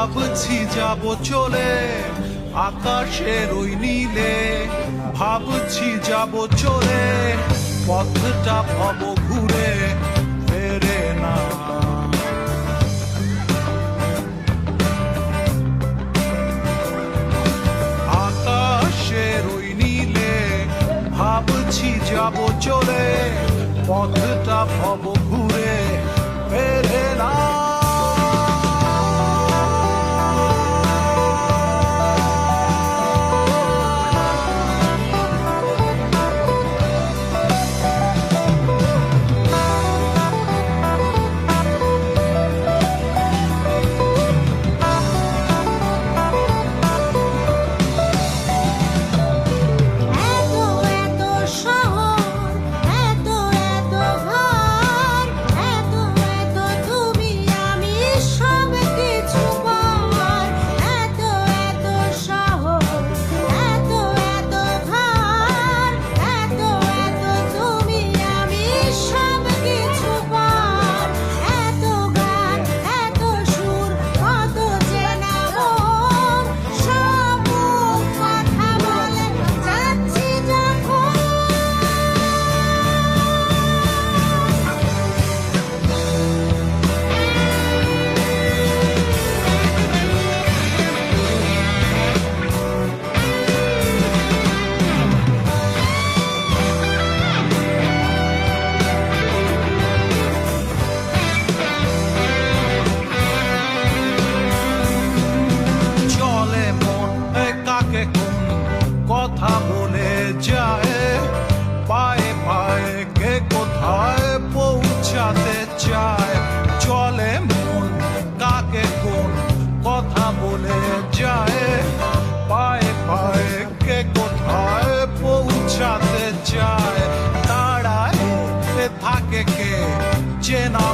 ভাবছি যাব চলে আকাশের ওই নীলে, ভাবছি যাব চলে পথটা ভব ঘুরে ফেরে না। আকাশের ওই নীলে ভাবছি যাব চলে পথটা ভব ঘুরে ফেরে না। কথা বলে যায় পায়ে পায়ে কে কোথায় পৌঁছাতে চায়। চলে মন কাকে কোন কথা বলে যায় পায়ে পায়ে কে কোথায় পৌঁছাতে চায়। দাঁড়ায় থাকে কে চেনা